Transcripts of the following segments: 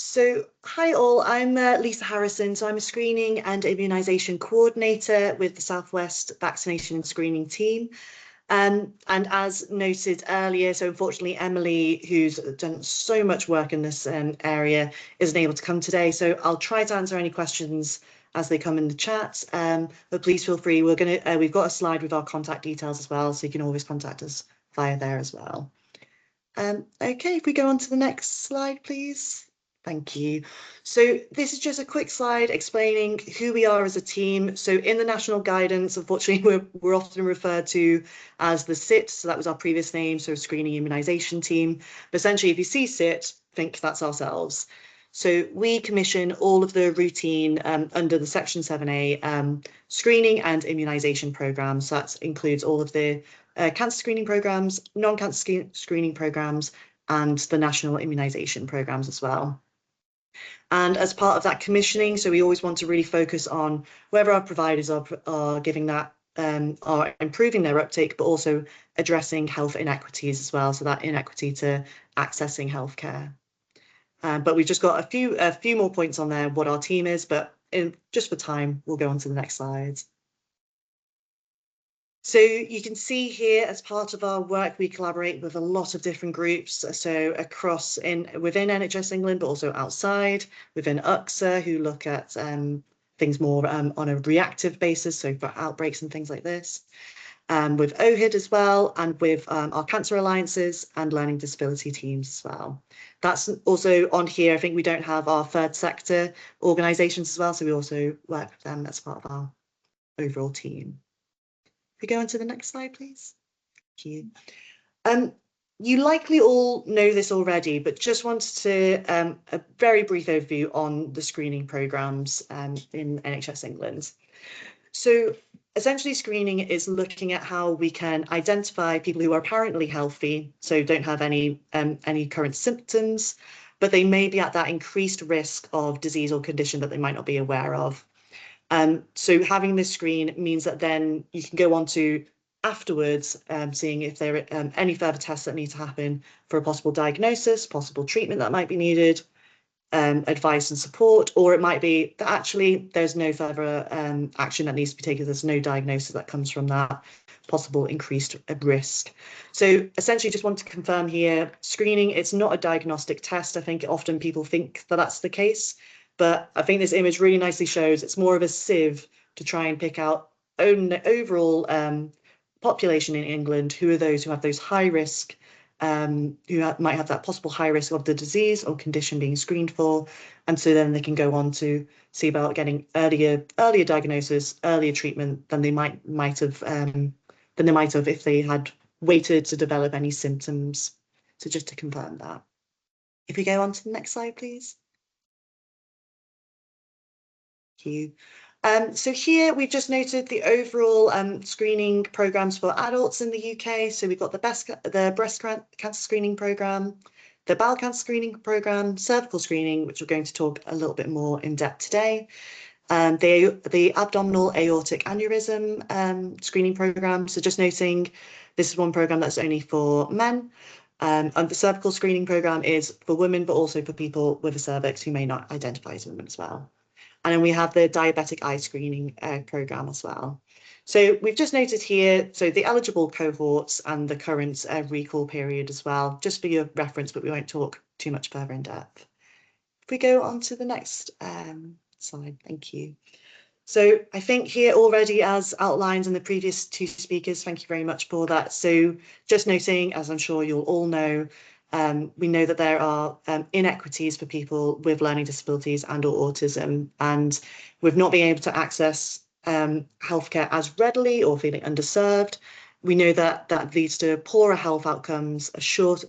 So, hi all, I'm Lisa Harrison. So I'm a Screening and Immunisation Co-ordinator with the West Vaccination Screening Team. And as noted earlier, so unfortunately Emily, who's done so much work in this area, isn't able to come today. So I'll try to answer any questions as they come in the chat. But please feel free. We've got a slide with our contact details as well, so you can always contact us via there as well. Okay, if we go on to the next slide, please. Thank you. So this is just a quick slide explaining who we are as a team. So in the national guidance, unfortunately, we're often referred to as the SIT. So that was our previous name, so Screening Immunisation Team. But essentially, if you see SIT, think that's ourselves. So we commission all of the routine under the Section 7A screening and immunisation programmes. So that includes all of the cancer screening programmes, non-cancer screening programmes, and the national immunisation programmes as well. And as part of that commissioning, so we always want to really focus on whether our providers are giving that, are improving their uptake, but also addressing health inequities as well. So that inequity to accessing healthcare. But we've just got a few more points on there, what our team is, but just for time, we'll go on to the next slide. So you can see here, as part of our work, we collaborate with a lot of different groups. So within NHS England, but also outside, within UXA, who look at things more on a reactive basis, so for outbreaks and things like this. With OHID as well, and with our cancer alliances and learning disability teams as well. That's also on here. I think we don't have our third sector organisations as well, so we also work with them as part of our overall team. If we go on to the next slide, please. Thank you. You likely all know this already, but just wanted to a very brief overview on the screening programmes in NHS England. So essentially, screening is looking at how we can identify people who are apparently healthy, so don't have any current symptoms, but they may be at that increased risk of disease or condition that they might not be aware of. So having this screen means that then you can go on to afterwards, seeing if there are any further tests that need to happen for a possible diagnosis, possible treatment that might be needed, advice and support, or it might be that actually there's no further action that needs to be taken. There's no diagnosis that comes from that possible increased risk. So essentially just want to confirm here, screening, it's not a diagnostic test. I think often people think that that's the case, but I think this image really nicely shows it's more of a sieve to try and pick out overall population in England, who are those who have those high risk, who might have that possible high risk of the disease or condition being screened for, and so then they can go on to see about getting earlier diagnosis, earlier treatment than they might have if they had waited to develop any symptoms. So just to confirm that. If we go on to the next slide, please. Thank you. So here we've just noted the overall screening programmes for adults in the UK. So we've got the breast cancer screening programme, the bowel cancer screening programme, cervical screening, which we're going to talk a little bit more in depth today, the abdominal aortic aneurysm screening programme. So just noting, this is one programme that's only for men. And the cervical screening programme is for women, but also for people with a cervix who may not identify as women as well. And then we have the diabetic eye screening programme as well. So we've just noted here, so the eligible cohorts and the current recall period as well, just for your reference, but we won't talk too much further in depth. If we go on to the next slide, thank you. So I think here already, as outlined in the previous two speakers, thank you very much for that. So just noting, as I'm sure you'll all know, we know that there are inequities for people with learning disabilities and or autism, and with not being able to access healthcare as readily or feeling underserved, we know that that leads to poorer health outcomes,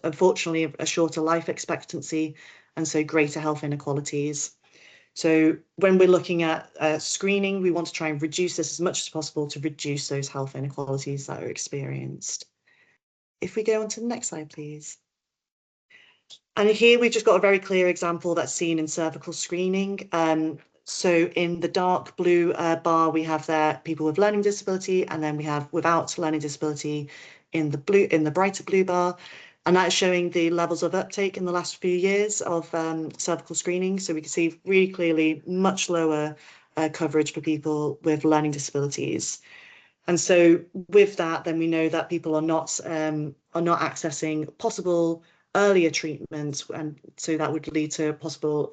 unfortunately, a shorter life expectancy, and so greater health inequalities. So when we're looking at screening, we want to try and reduce this as much as possible to reduce those health inequalities that are experienced. If we go on to the next slide, please. And here we've just got a very clear example that's seen in cervical screening. So in the dark blue bar, we have there people with learning disability, and then we have without learning disability in the brighter blue bar. And that's showing the levels of uptake in the last few years of cervical screening. So we can see really clearly much lower coverage for people with learning disabilities. And so with that, then we know that people are not accessing possible earlier treatments, and so that would lead to possible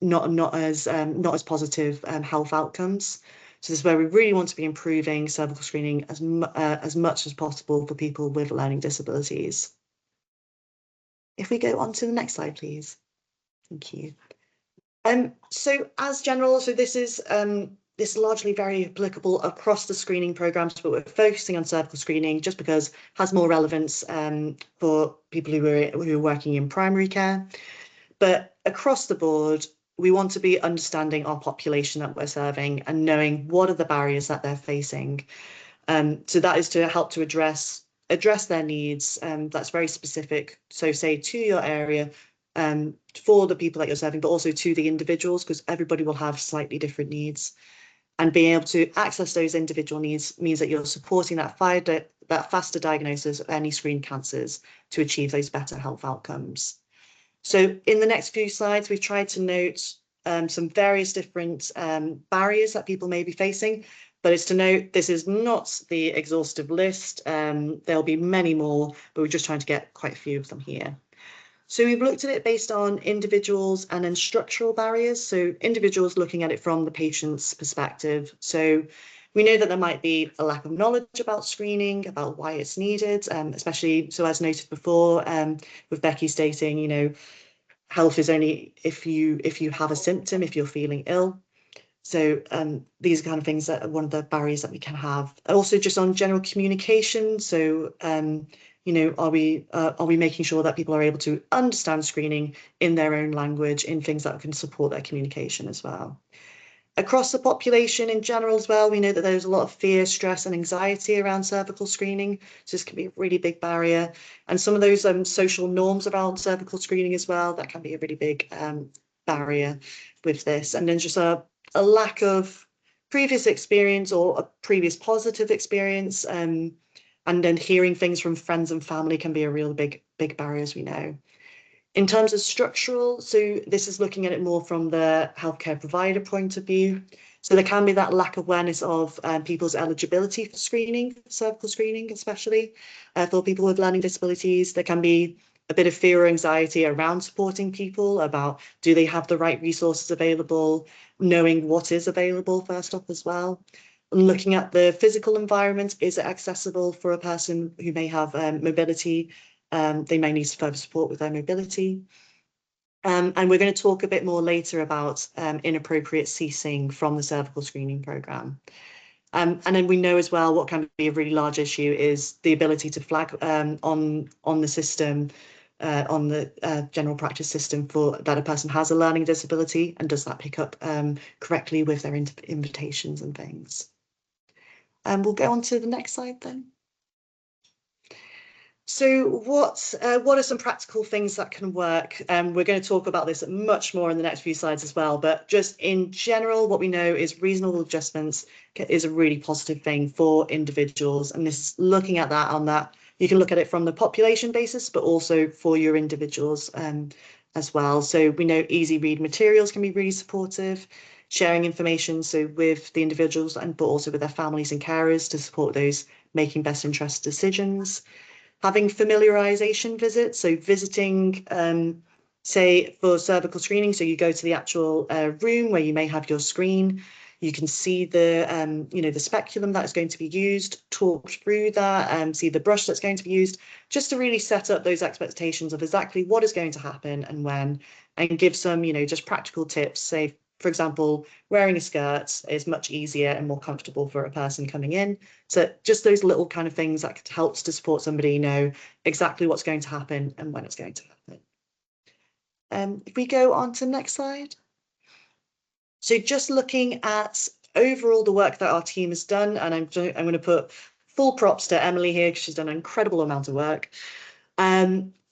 not as positive health outcomes. So this is where we really want to be improving cervical screening as much as possible for people with learning disabilities. If we go on to the next slide, please. Thank you. So as general, so this is largely very applicable across the screening programs, but we're focusing on cervical screening just because it has more relevance for people who are working in primary care. But across the board, we want to be understanding our population that we're serving and knowing what are the barriers that they're facing. So that is to help to address their needs. That's very specific. So say to your area, for the people that you're serving, but also to the individuals, because everybody will have slightly different needs. And being able to access those individual needs means that you're supporting that faster diagnosis of any screened cancers to achieve those better health outcomes. So in the next few slides, we've tried to note some various different barriers that people may be facing, but it's to note this is not the exhaustive list. There'll be many more, but we're just trying to get quite a few of them here. So we've looked at it based on individuals and then structural barriers. So individuals looking at it from the patient's perspective. So we know that there might be a lack of knowledge about screening, about why it's needed, especially, so as noted before, with Becky stating, you know, health is only if you have a symptom, if you're feeling ill. So these are kind of things that are one of the barriers that we can have. Also just on general communication. So, you know, are we making sure that people are able to understand screening in their own language, in things that can support their communication as well. Across the population in general as well, we know that there's a lot of fear, stress and anxiety around cervical screening. So this can be a really big barrier. And some of those social norms around cervical screening as well, that can be a really big barrier with this. And then just a lack of previous experience or a previous positive experience. And then hearing things from friends and family can be a real big barrier, as we know. In terms of structural, so this is looking at it more from the healthcare provider point of view. So there can be that lack of awareness of people's eligibility for screening, cervical screening, especially for people with learning disabilities. There can be a bit of fear or anxiety around supporting people about, do they have the right resources available, knowing what is available first off as well. And looking at the physical environment, is it accessible for a person who may have mobility? They may need further support with their mobility. And we're going to talk a bit more later about inappropriate ceasing from the cervical screening programme. And then we know as well what can be a really large issue is the ability to flag on the system, on the general practice system for that a person has a learning disability, and does that pick up correctly with their invitations and things. We'll go on to the next slide then. So what are some practical things that can work? We're going to talk about this much more in the next few slides as well, but just in general, what we know is reasonable adjustments is a really positive thing for individuals. And this looking at that on that, you can look at it from the population basis, but also for your individuals as well. So we know easy read materials can be really supportive, sharing information, so with the individuals but also with their families and carers to support those making best interest decisions. Having familiarisation visits, so visiting, say for cervical screening, so you go to the actual room where you may have your screen, you can see the, you know, the speculum that is going to be used, talk through that, see the brush that's going to be used, just to really set up those expectations of exactly what is going to happen and when, and give some, you know, just practical tips. Say, for example, wearing a skirt is much easier and more comfortable for a person coming in. So just those little kind of things that could help to support somebody know exactly what's going to happen and when it's going to happen. If we go on to the next slide. So just looking at overall the work that our team has done, and I'm going to put full props to Emily here because she's done an incredible amount of work.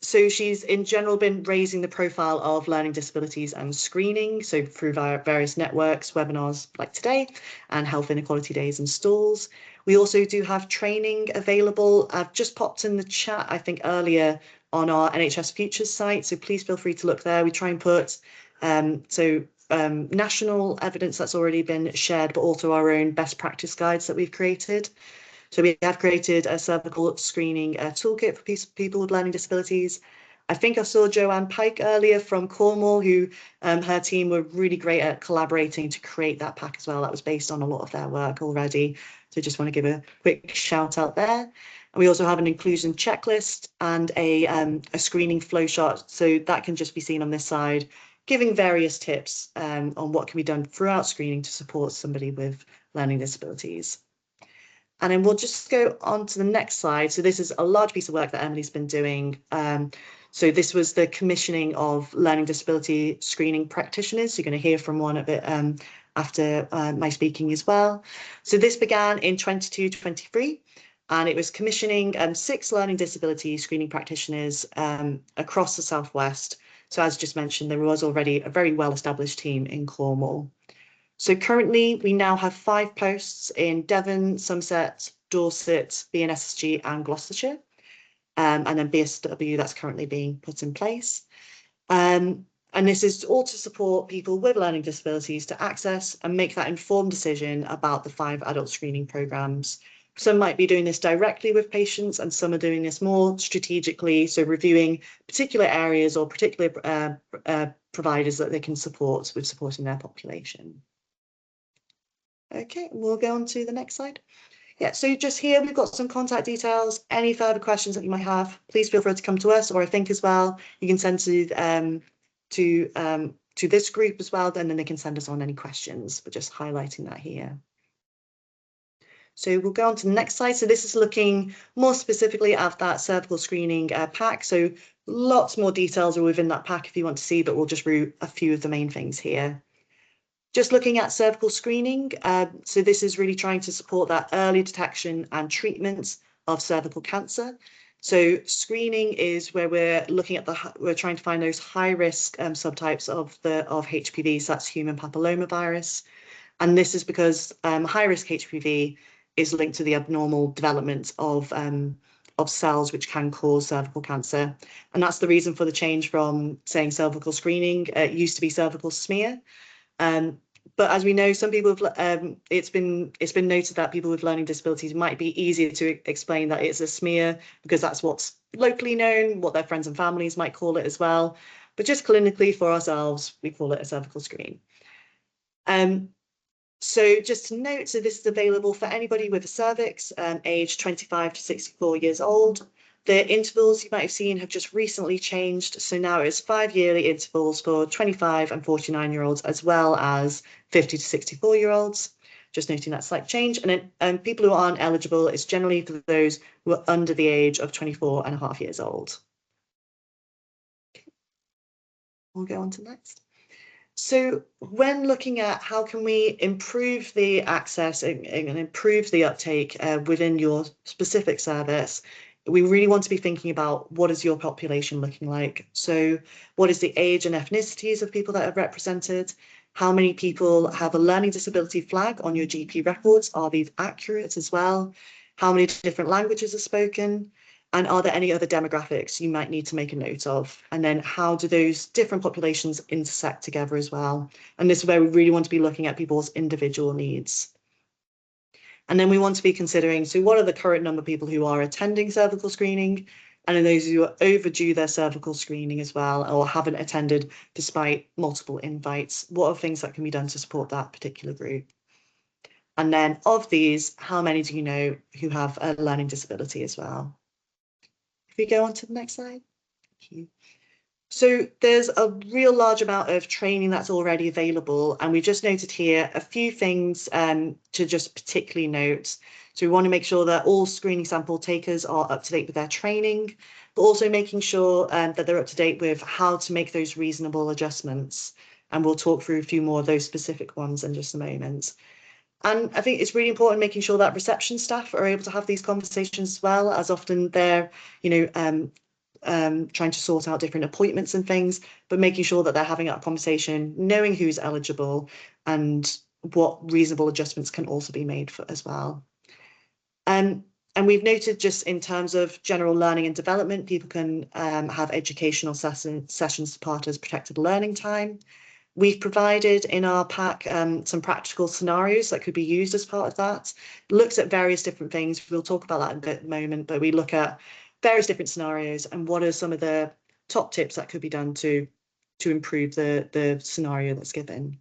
So she's in general been raising the profile of learning disabilities and screening, so through various networks, webinars like today, and health inequality days and stalls. We also do have training available. I've just popped in the chat, I think earlier, on our NHS Futures site, so please feel free to look there. We try and put national evidence that's already been shared, but also our own best practice guides that we've created. So we have created a cervical screening toolkit for people with learning disabilities. I think I saw Joanne Pike earlier from Cornwall, who her team were really great at collaborating to create that pack as well. That was based on a lot of their work already. So just want to give a quick shout out there. And we also have an inclusion checklist and a screening flowchart. So that can just be seen on this side, giving various tips on what can be done throughout screening to support somebody with learning disabilities. And then we'll just go on to the next slide. So this is a large piece of work that Emily's been doing. So this was the commissioning of learning disability screening practitioners. You're going to hear from one a bit after my speaking as well. So this began in 22-23, and it was commissioning 6 learning disability screening practitioners across the Southwest. So as just mentioned, there was already a very well-established team in Cornwall. So currently we now have 5 posts in Devon, Somerset, Dorset, BNSSG and Gloucestershire, and then BSW that's currently being put in place. And this is all to support people with learning disabilities to access and make that informed decision about the 5 adult screening programmes. Some might be doing this directly with patients and some are doing this more strategically, so reviewing particular areas or particular providers that they can support with supporting their population. Okay, we'll go on to the next slide. Yeah, so just here we've got some contact details. Any further questions that you might have, please feel free to come to us, or I think as well you can send to this group as well, and then they can send us on any questions. But just highlighting that here. So we'll go on to the next slide. So this is looking more specifically at that cervical screening pack. So lots more details are within that pack if you want to see, but we'll just root a few of the main things here. Just looking at cervical screening, so this is really trying to support that early detection and treatment of cervical cancer. So screening is where we're looking at we're trying to find those high risk subtypes of HPV, so that's human papillomavirus. And this is because high risk HPV is linked to the abnormal development of cells which can cause cervical cancer. And that's the reason for the change from saying cervical screening. It used to be cervical smear. But as we know, some people have, it's been noted that people with learning disabilities might be easier to explain that it's a smear because that's what's locally known, what their friends and families might call it as well. But just clinically for ourselves, we call it a cervical screen. So just to note, so this is available for anybody with a cervix, aged 25 to 64 years old. The intervals you might have seen have just recently changed. So now it's 5-yearly intervals for 25 and 49-year-olds, as well as 50 to 64-year-olds. Just noting that slight change. And then people who aren't eligible, it's generally for those who are under the age of 24.5 years old. Okay. We'll go on to next. So when looking at how can we improve the access and improve the uptake within your specific service, we really want to be thinking about what is your population looking like. So what is the age and ethnicities of people that are represented? How many people have a learning disability flag on your GP records? Are these accurate as well? How many different languages are spoken? And are there any other demographics you might need to make a note of? And then how do those different populations intersect together as well? And this is where we really want to be looking at people's individual needs. And then we want to be considering, so what are the current number of people who are attending cervical screening? And then those who are overdue their cervical screening as well, or haven't attended despite multiple invites, what are things that can be done to support that particular group? And then of these, how many do you know who have a learning disability as well? If we go on to the next slide. Thank you. So there's a real large amount of training that's already available, and we just noted here a few things to just particularly note. So we want to make sure that all screening sample takers are up to date with their training, but also making sure that they're up to date with how to make those reasonable adjustments. And we'll talk through a few more of those specific ones in just a moment. And I think it's really important making sure that reception staff are able to have these conversations as well, as often they're, trying to sort out different appointments and things, but making sure that they're having that conversation, knowing who's eligible and what reasonable adjustments can also be made for as well. And we've noted just in terms of general learning and development, people can have educational sessions as part of protected learning time. We've provided in our pack some practical scenarios that could be used as part of that. It looks at various different things. We'll talk about that in a bit in a moment, but we look at various different scenarios and what are some of the top tips that could be done to improve the scenario that's given.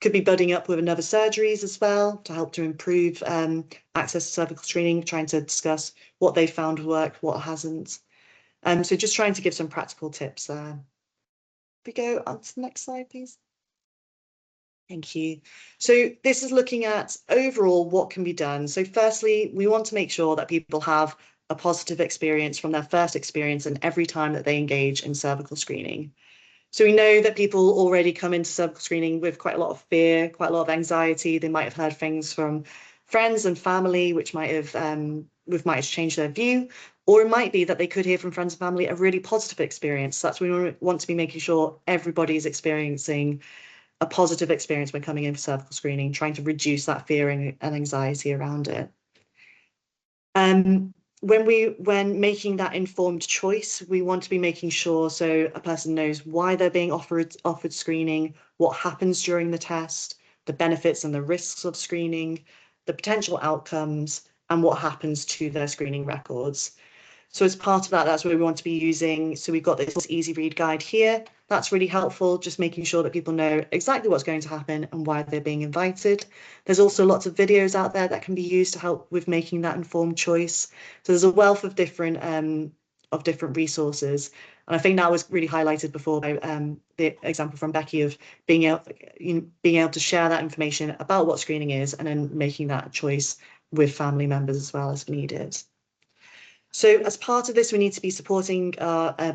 Could be budding up with another surgeries as well to help to improve access to cervical screening, trying to discuss what they found worked, what hasn't. So just trying to give some practical tips there. If we go on to the next slide, please. Thank you. So this is looking at overall what can be done. So firstly, we want to make sure that people have a positive experience from their first experience and every time that they engage in cervical screening. So we know that people already come into cervical screening with quite a lot of fear, quite a lot of anxiety. They might have heard things from friends and family, which might have changed their view, or it might be that they could hear from friends and family a really positive experience. That's what we want to be making sure everybody is experiencing a positive experience when coming in for cervical screening, trying to reduce that fear and anxiety around it. When making that informed choice, we want to be making sure so a person knows why they're being offered screening, what happens during the test, the benefits and the risks of screening, the potential outcomes, and what happens to their screening records. So as part of that, that's what we want to be using. So we've got this easy read guide here. That's really helpful, just making sure that people know exactly what's going to happen and why they're being invited. There's also lots of videos out there that can be used to help with making that informed choice. So there's a wealth of different resources. And I think that was really highlighted before by the example from Becky of being able to share that information about what screening is and then making that choice with family members as well as needed. So as part of this, we need to be supporting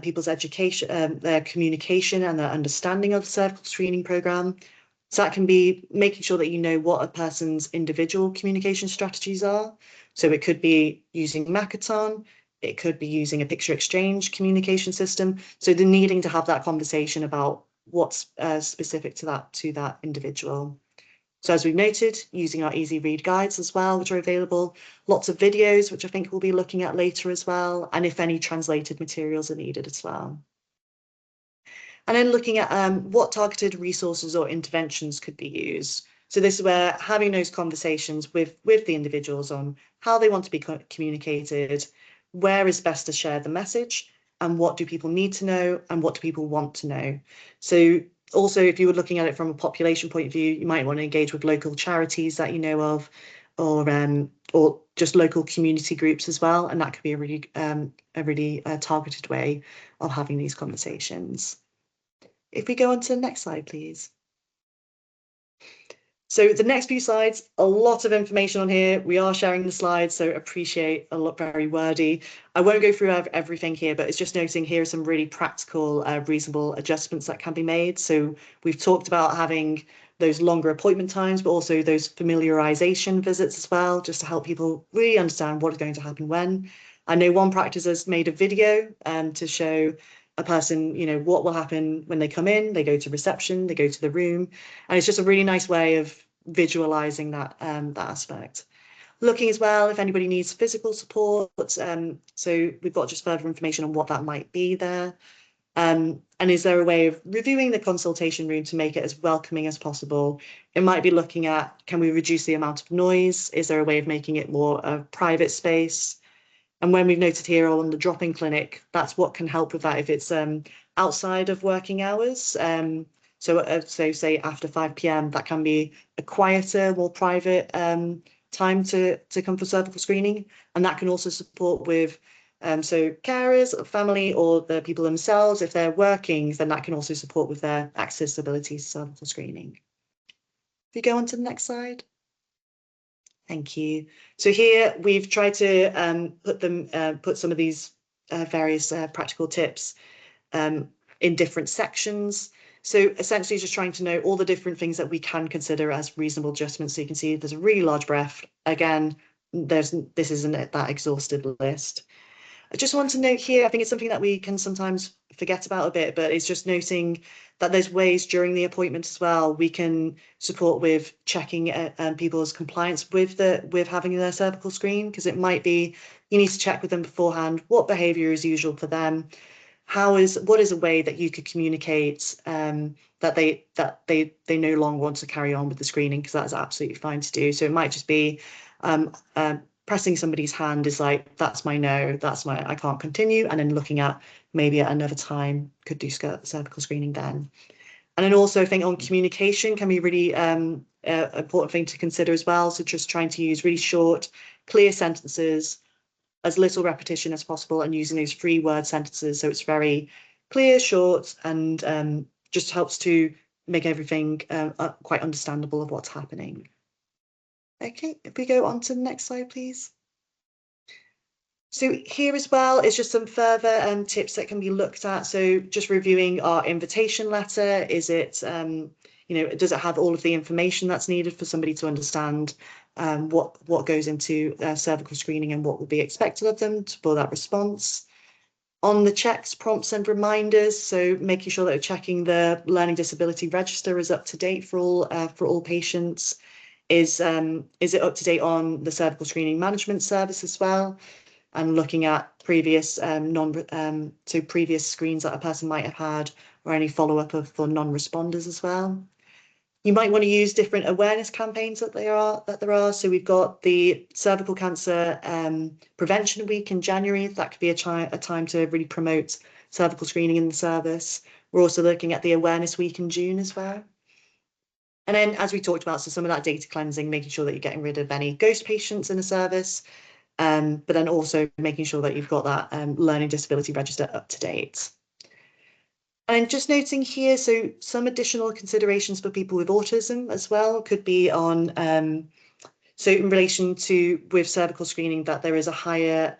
people's education, their communication and their understanding of the cervical screening programme. So that can be making sure that you know what a person's individual communication strategies are. So it could be using Makaton, it could be using a picture exchange communication system. So they're needing to have that conversation about what's specific to that individual. So as we've noted, using our easy read guides as well, which are available, lots of videos, which I think we'll be looking at later as well, and if any translated materials are needed as well. And then looking at what targeted resources or interventions could be used. So this is where having those conversations with the individuals on how they want to be communicated, where is best to share the message, and what do people need to know, and what do people want to know. So also, if you were looking at it from a population point of view, you might want to engage with local charities that you know of, or just local community groups as well, and that could be a really targeted way of having these conversations. If we go on to the next slide, please. So the next few slides, a lot of information on here. We are sharing the slides, so appreciate a lot, very wordy. I won't go through everything here, but it's just noting here are some really practical, reasonable adjustments that can be made. So we've talked about having those longer appointment times, but also those familiarization visits as well, just to help people really understand what is going to happen when. I know one practice has made a video to show a person, what will happen when they come in, they go to reception, they go to the room, and it's just a really nice way of visualizing that aspect. Looking as well if anybody needs physical support, so we've got just further information on what that might be there. And is there a way of reviewing the consultation room to make it as welcoming as possible? It might be looking at, can we reduce the amount of noise? Is there a way of making it more a private space? And when we've noted here on the drop-in clinic, that's what can help with that if it's outside of working hours. So say after 5 p.m, that can be a quieter, more private time to come for cervical screening. And that can also support with so carers, family, or the people themselves. If they're working, then that can also support with their accessibility to cervical screening. If you go on to the next slide. Thank you. So here we've tried to put some of these various practical tips in different sections. So essentially just trying to know all the different things that we can consider as reasonable adjustments. So you can see there's a really large breadth. Again, this isn't that exhaustive list. I just want to note here, I think it's something that we can sometimes forget about a bit, but it's just noting that there's ways during the appointment as well we can support with checking people's compliance with having their cervical screen, because it might be you need to check with them beforehand what behaviour is usual for them. What is a way that you could communicate that they no longer want to carry on with the screening, because that's absolutely fine to do. So it might just be pressing somebody's hand is like, that's my no, I can't continue, and then looking at maybe at another time could do cervical screening then. And then also I think on communication can be really important thing to consider as well. So just trying to use really short, clear sentences, as little repetition as possible, and using those 3-word sentences so it's very clear, short, and just helps to make everything quite understandable of what's happening. Okay, if we go on to the next slide, please. So here as well is just some further tips that can be looked at. So just reviewing our invitation letter. Is it, does it have all of the information that's needed for somebody to understand what goes into cervical screening and what would be expected of them for that response? On the checks, prompts and reminders, so making sure that we're checking the learning disability register is up to date for all patients. Is it up to date on the cervical screening management service as well? And looking at previous previous screens that a person might have had, or any follow-up for non-responders as well. You might want to use different awareness campaigns that there are. So we've got the Cervical Cancer Prevention Week in January. That could be a time to really promote cervical screening in the service. We're also looking at the Awareness Week in June as well. And then, as we talked about, so some of that data cleansing, making sure that you're getting rid of any ghost patients in the service, but then also making sure that you've got that learning disability register up to date. And just noting here, so some additional considerations for people with autism as well could be on, so in relation to with cervical screening, that there is a higher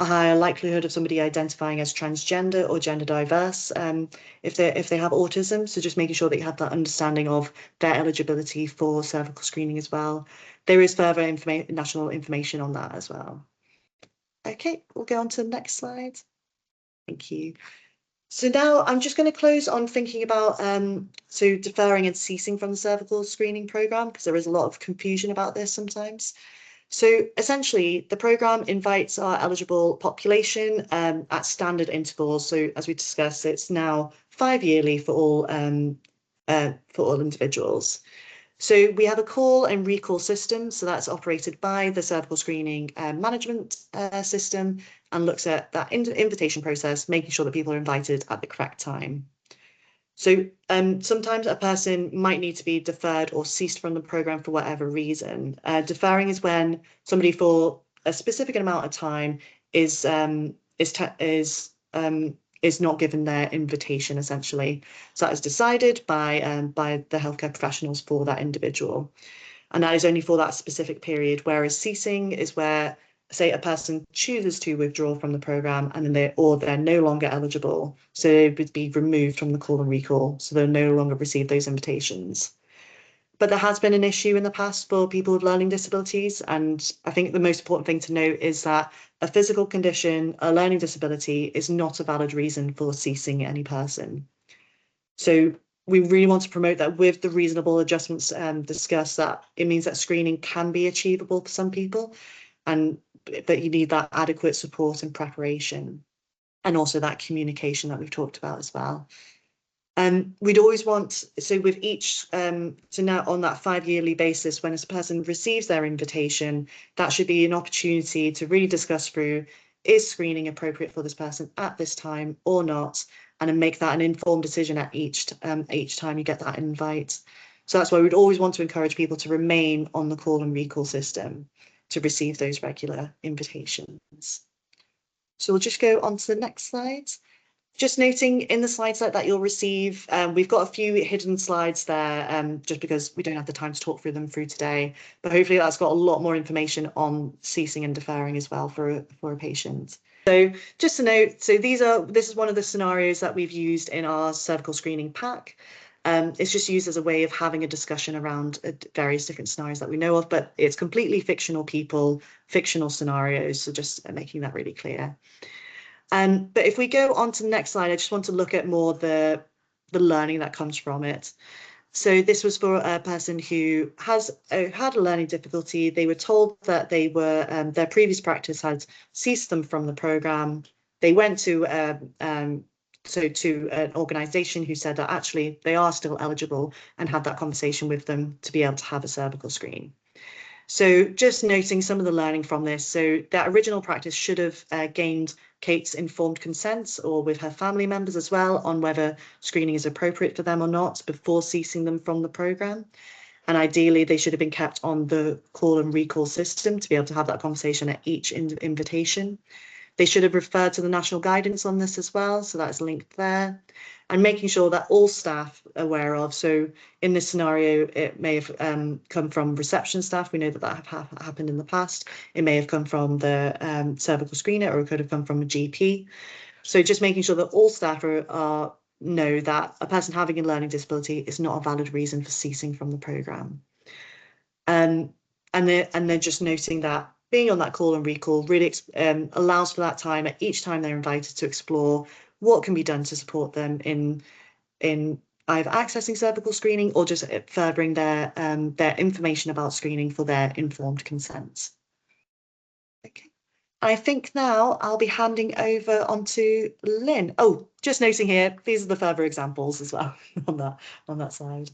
likelihood of somebody identifying as transgender or gender diverse if they have autism. So just making sure that you have that understanding of their eligibility for cervical screening as well. There is further national information on that as well. Okay, we'll go on to the next slide. Thank you. So now I'm just going to close on thinking about so deferring and ceasing from the cervical screening programme, because there is a lot of confusion about this sometimes. So essentially, the programme invites our eligible population at standard intervals. So as we discussed, it's now 5 yearly for all individuals. So we have a call and recall system. So that's operated by the cervical screening management system, and looks at that invitation process, making sure that people are invited at the correct time. So sometimes a person might need to be deferred or ceased from the programme for whatever reason. Deferring is when somebody for a specific amount of time is not given their invitation, essentially. So that is decided by the healthcare professionals for that individual. And that is only for that specific period, whereas ceasing is where, say, a person chooses to withdraw from the programme and then they're no longer eligible. So they would be removed from the call and recall. So they'll no longer receive those invitations. But there has been an issue in the past for people with learning disabilities. And I think the most important thing to note is that a physical condition, a learning disability, is not a valid reason for ceasing any person. So we really want to promote that with the reasonable adjustments discussed, that it means that screening can be achievable for some people, but you need that adequate support and preparation, and also that communication that we've talked about as well. We'd always want, so with each, so now on that 5 yearly basis, when a person receives their invitation, that should be an opportunity to really discuss through, is screening appropriate for this person at this time or not, and then make that an informed decision at each time you get that invite. So that's why we'd always want to encourage people to remain on the call and recall system to receive those regular invitations. So we'll just go on to the next slide. Just noting in the slides that you'll receive, we've got a few hidden slides there just because we don't have the time to talk through them today, but hopefully that's got a lot more information on ceasing and deferring as well for a patient. So just to note, so this is one of the scenarios that we've used in our cervical screening pack. It's just used as a way of having a discussion around various different scenarios that we know of, but it's completely fictional people, fictional scenarios, so just making that really clear. But if we go on to the next slide, I just want to look at more the learning that comes from it. So this was for a person who had a learning difficulty. They were told that they were their previous practice had ceased them from the programme. They went to an organisation who said that actually they are still eligible, and had that conversation with them to be able to have a cervical screen. So just noting some of the learning from this. So that original practice should have gained Kate's informed consent, or with her family members as well, on whether screening is appropriate for them or not before ceasing them from the programme. And ideally, they should have been kept on the call and recall system to be able to have that conversation at each invitation. They should have referred to the national guidance on this as well, so that's linked there. And making sure that all staff are aware of. So in this scenario, it may have come from reception staff. We know that that have happened in the past. It may have come from the cervical screener, or it could have come from a GP. So just making sure that all staff know that a person having a learning disability is not a valid reason for ceasing from the programme. And then just noting that being on that call and recall really allows for that time at each time they're invited to explore what can be done to support them in either accessing cervical screening or just furthering their information about screening for their informed consent. Okay. I think now I'll be handing over onto Lynn. Oh, just noting here, these are the further examples as well on that side.